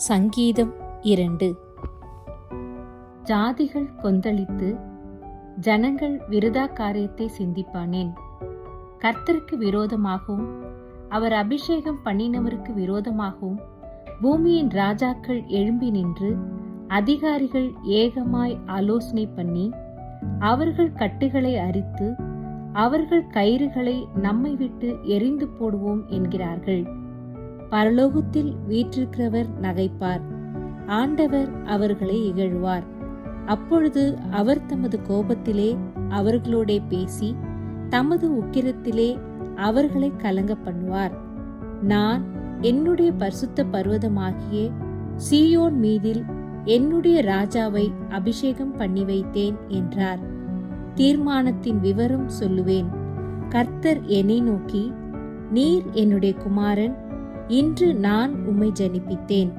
சங்கீதம் 2. ஜாதிகள் கொந்தளித்து ஜனங்கள் விருதா காரியத்தை சிந்திப்பானேன். கர்த்தருக்கு விரோதமாகவும் அவர் அபிஷேகம் பண்ணினவருக்கு விரோதமாகவும் பூமியின் ராஜாக்கள் எழும்பி நின்று அதிகாரிகள் ஏகமாய் ஆலோசனை பண்ணி அவர்கள் கட்டுகளை அரித்து அவர்கள் கயிறுகளை நம்மை விட்டு எறிந்து போடுவோம் என்கிறார்கள். பரலோகத்தில் வீற்றிருக்கிறவர் நகைப்பார், ஆண்டவர் அவர்களை இகழ்வார். அப்பொழுது அவர் தமது கோபத்திலே அவர்களோடே பேசி தமது உக்கிரத்திலே அவர்களை கலங்க பண்ணுவார். நான் என்னுடைய பரிசுத்த பர்வதமாகிய சீயோன் மீதில் என்னுடைய ராஜாவை அபிஷேகம் பண்ணி வைத்தேன் என்றார். தீர்மானத்தின் விவரம் சொல்லுவேன். கர்த்தர் என்னை நோக்கி, நீர் என்னுடைய குமாரன், இன்று நான் உம்மை ஜனிப்பித்தேன்.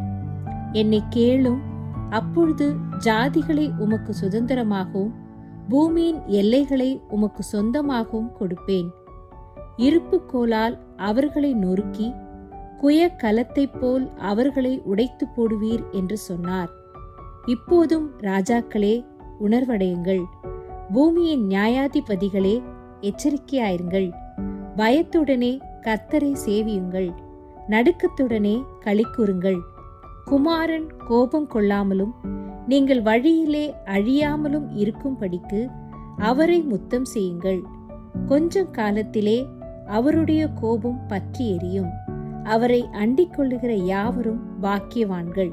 என்னை கேளும், அப்பொழுது ஜாதிகளை உமக்கு சுதந்திரமாகவும் பூமியின் எல்லைகளை உமக்கு சொந்தமாகவும் கொடுப்பேன். இருப்பு கோலால் அவர்களை நொறுக்கி குய கலத்தைப் போல் அவர்களை உடைத்து போடுவீர் என்று சொன்னார். இப்போதும் ராஜாக்களே, உணர்வடையுங்கள். பூமியின் நியாயாதிபதிகளே, எச்சரிக்கையாயிருங்கள். பயத்துடனே கர்த்தரை சேவியுங்கள், நடுக்கத்துடனே களிக்கூறுங்கள். குமாரன் கோபம் கொள்ளாமலும் நீங்கள் வழியிலே அழியாமலும் இருக்கும்படிக்கு அவரை முத்தம் செய்யுங்கள். கொஞ்சம் காலத்திலே அவருடைய கோபம் பற்றி எரியும். அவரை அண்டிக் கொள்ளுகிற யாவரும் பாக்கியவான்கள்.